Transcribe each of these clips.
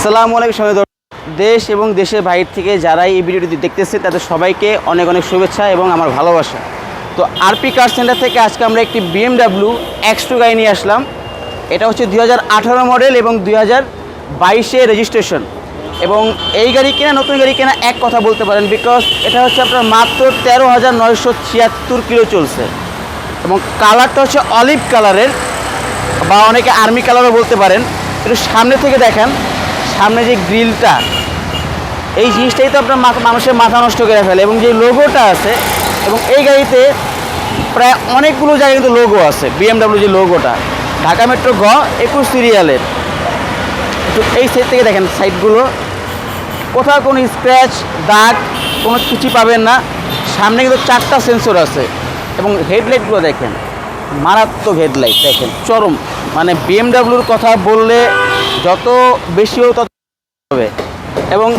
আসসালামু আলাইকুম সবাই। দেশ এবং দেশের বাইরে থেকে যারা এই ভিডিওটি দেখতেছে তাদের সবাইকে অনেক অনেক শুভেচ্ছা এবং আমার ভালোবাসা। তো আরপি কার সেন্টার থেকে আজকে আমরা একটি BMW X2 গাড়ি নিয়ে আসলাম। এটা হচ্ছে 2018 মডেল এবং 2022 রেজিস্ট্রেশন। এবং এই গাড়ি কেনা, নতুন গাড়ি কেনা এক কথা বলতে পারেন, বিকজ এটা হচ্ছে আপনার মাত্র 13,976 কিলো চলছে এবং কালারটা হচ্ছে অলিভ কালারের বা অনেকে আর্মি কালারও বলতে পারেন। একটু সামনে থেকে দেখেন, সামনে যে গ্রিলটা, এই জিনিসটাই তো আপনার মানুষের মাথা নষ্ট করে ফেলে। এবং যে লোগোটা আছে, এবং এই গাড়িতে প্রায় অনেকগুলো জায়গায় কিন্তু লোগো আছে। BMW যে লোগোটা ঢাকা মেট্রো গ 21 সিরিয়ালের। একটু এই সাইড থেকে দেখেন, সাইডগুলো কোথাও কোনো স্ক্র্যাচ দাগ কোনো কিছু পাবেন না। সামনে কিন্তু 4টা সেন্সর আছে এবং হেডলাইটগুলো দেখেন, মারাত্মক হেডলাইট দেখেন, চরম। মানে BMWর কথা বললে যত বেশি তত হবে। এবং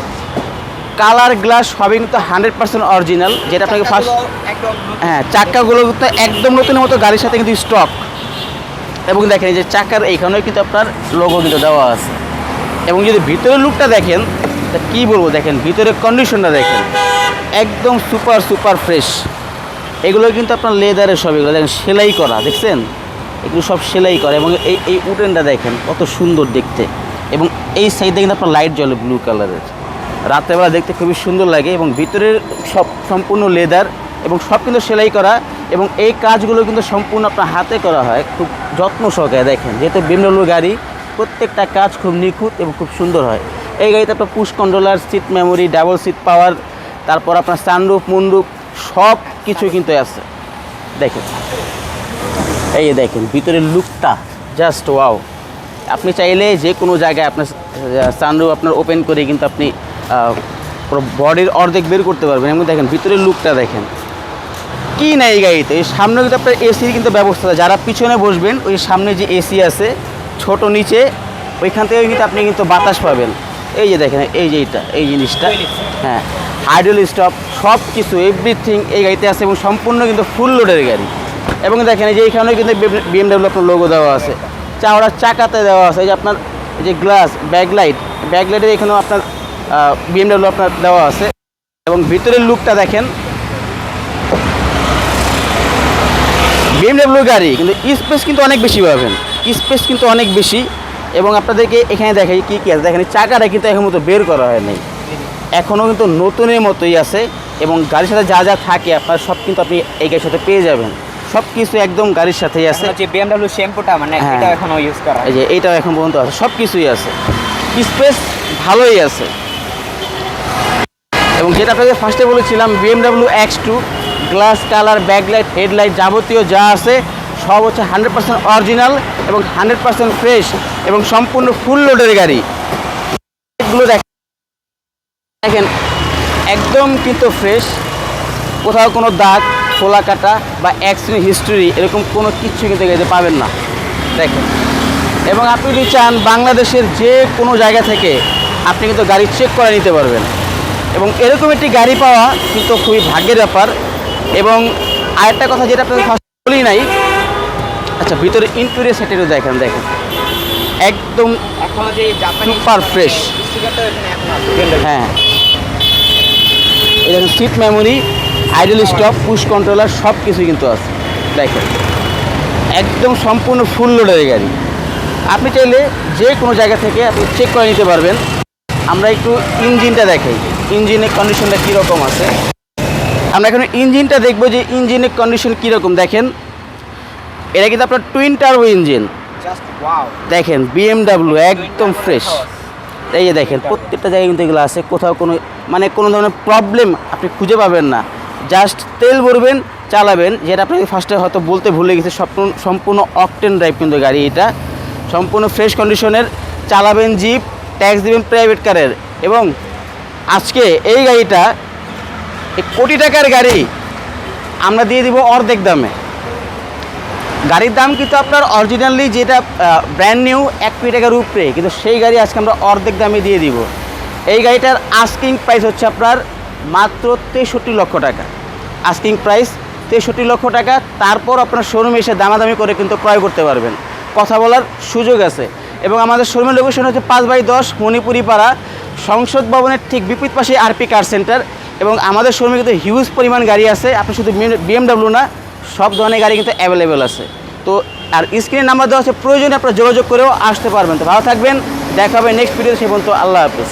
কালার গ্লাস সবই কিন্তু 100% অরিজিনাল, যেটা আপনাকে ফার্স্ট, হ্যাঁ, চাক্কাগুলো কিন্তু একদম নতুনের মতো গাড়ির সাথে কিন্তু স্টক। এবং দেখেন এই যে চাকার এইখানেও কিন্তু আপনার লোগো কিন্তু দেওয়া আছে। এবং যদি ভিতরের লুকটা দেখেন তা কী বলবো, দেখেন ভিতরের কন্ডিশনটা দেখেন, একদম সুপার ফ্রেশ। এগুলো কিন্তু আপনার লেদারের সব, এগুলো দেখেন সেলাই করা, দেখছেন এগুলো সব সেলাই করা। এবং এই উডেনটা দেখেন কত সুন্দর দেখতে। এবং এই সাইডে কিন্তু আপনার লাইট জ্বলে ব্লু কালারের, রাত্রেবেলা দেখতে খুবই সুন্দর লাগে। এবং ভিতরের সব সম্পূর্ণ লেদার এবং সব কিন্তু সেলাই করা। এবং এই কাজগুলো কিন্তু সম্পূর্ণ আপনার হাতে করা হয়, খুব যত্ন সহকারে। দেখেন যেহেতু BMW গাড়ি, প্রত্যেকটা কাজ খুব নিখুঁত এবং খুব সুন্দর হয়। এই গাড়িতে আপনার push controller, seat memory, double seat power, তারপর আপনার সানরুফ, মুনরুফ সব কিছু কিন্তু আছে। দেখেন এই দেখেন ভিতরের লুকটা জাস্ট ওয়াও। আপনি চাইলে যে কোনো জায়গায় আপনার সানরুফ আপনার ওপেন করে কিন্তু আপনি বডির অর্ধেক বের করতে পারবেন। এবং দেখেন ভিতরের লুকটা দেখেন, কি না এই গাড়িতে। এই সামনে কিন্তু আপনার এসির কিন্তু ব্যবস্থা আছে। যারা পিছনে বসবেন, ওই সামনে যে এসি আছে ছোট নিচে, ওইখান থেকে কিন্তু আপনি কিন্তু বাতাস পাবেন। এই যে দেখেন এই যে এই জিনিসটা, হ্যাঁ, আইডল স্টপ সব কিছু এভরিথিং এই গাড়িতে আছে। এবং সম্পূর্ণ কিন্তু ফুল লোডের গাড়ি। এবং দেখেন এই যে এইখানেও কিন্তু BMW আপনার লোগো দেওয়া আছে, চাওড়া চাকাতে দেওয়া আছে। এই যে আপনার এই যে গ্লাস, ব্যাকলাইটের এখানেও আপনার BMW আপনার দেওয়া আছে। এবং ভিতরের লুকটা দেখেন, BMW গাড়ি কিন্তু স্পেস কিন্তু অনেক বেশি পাবেন, স্পেস কিন্তু অনেক বেশি। এবং আপনাদেরকে এখানে দেখাই কী কী আছে। দেখেন চাকাটা কিন্তু এখন মতো বের করা হয় নাই, এখনও কিন্তু নতুনের মতোই আছে। এবং গাড়ির সাথে যা যা থাকে আপনার সব কিন্তু আপনি এই গাড়ির সাথে পেয়ে যাবেন, সব কিছু একদম গাড়ির সাথেই আছে। যে BMW শ্যাম্পুটা মানে এটা এখনো ইউজ করা, এই যে এইটাও এখন পর্যন্ত আছে, সব কিছুই আছে, স্পেস ভালোই আছে। এবং যেটা আপনাদের ফার্স্টে বলেছিলাম, BMW X2 glass, colour, backlight, headlight যাবতীয় যা আছে সব হচ্ছে 100% অরিজিনাল এবং 100% ফ্রেশ এবং সম্পূর্ণ ফুল লোডের গাড়ি। এগুলো দেখেন একদম কিন্তু ফ্রেশ, কোথাও কোনো দাগ, খোলা কাটা বা অ্যাক্সিডেন্ট হিস্টোরি এরকম কোনো কিছু কিন্তু গাড়িতে পাবেন না। দেখেন, এবং আপনি যদি চান বাংলাদেশের যে কোনো জায়গা থেকে আপনি কিন্তু গাড়ি চেক করে নিতে পারবেন। এবং এরকম একটি গাড়ি পাওয়া কিন্তু খুবই ভাগ্যের ব্যাপার। এবং আরেকটা কথা যেটা আপনাদের ফার্স্ট বলি নাই, আচ্ছা, ভিতরে ইন্টেরিয়র সেটেরও দেখেন একদম সুপার ফ্রেশ। হ্যাঁ, এই দেখেন seat memory, idle stop, push controller সব কিছু কিন্তু আছে। দেখেন একদম সম্পূর্ণ ফুল লোডের গাড়ি। আপনি চাইলে যে কোনো জায়গা থেকে আপনি চেক করে নিতে পারবেন। আমরা একটু ইঞ্জিনটা দেখাই, ইঞ্জিনের কন্ডিশনটা কীরকম আছে। আমরা এখন ইঞ্জিনটা দেখবো যে ইঞ্জিনের কন্ডিশন কীরকম। দেখেন এটা কিন্তু আপনার টুইন টার্বো ইঞ্জিন, দেখেন BMW একদম ফ্রেশ। এই যে দেখেন প্রত্যেকটা জায়গায় কিন্তু এগুলো আছে, কোথাও কোনো মানে কোনো ধরনের প্রবলেম আপনি খুঁজে পাবেন না। জাস্ট তেল ভরবেন, চালাবেন। যেটা আপনাকে ফার্স্টে হয়তো বলতে ভুলে গেছে, সম্পূর্ণ অকটেন ড্রাইভ কিন্তু গাড়ি, এটা সম্পূর্ণ ফ্রেশ কন্ডিশনের। চালাবেন জিপ, ট্যাক্স দেবেন প্রাইভেট কারের। এবং আজকে এই গাড়িটা কোটি টাকার গাড়ি আমরা দিয়ে দিব অর্ধেক দামে। গাড়ির দাম কিন্তু আপনার অরিজিনালি যেটা ব্র্যান্ড নিউ 1 কোটি টাকার উপরে, কিন্তু সেই গাড়ি আজকে আমরা অর্ধেক দামে দিয়ে দিব। এই গাড়িটার আস্কিং প্রাইস হচ্ছে আপনার মাত্র 63 লক্ষ টাকা। আস্কিং প্রাইস 63 লক্ষ টাকা। তারপর আপনার শোরুমে এসে দামাদামি করে কিন্তু ক্রয় করতে পারবেন, কথা বলার সুযোগ আছে। এবং আমাদের শোরুমের লোকেশন হচ্ছে 5/10 মণিপুরি পাড়া, সংসদ ভবনের ঠিক বিপরীত পাশে আরপি কার সেন্টার। এবং আমাদের শোরুমে কিন্তু হিউজ পরিমাণ গাড়ি আছে, আপনি শুধু BMW না, সব ধরনের গাড়ি কিন্তু অ্যাভেলেবেল আছে। তো আর স্ক্রিনে নাম্বার দেওয়া আছে, প্রয়োজনে আপনারা যোগাযোগ করেও আসতে পারবেন। তো ভালো থাকবেন, দেখা হবে নেক্সট ভিডিও, সে পর্যন্ত আল্লাহ হাফেজ।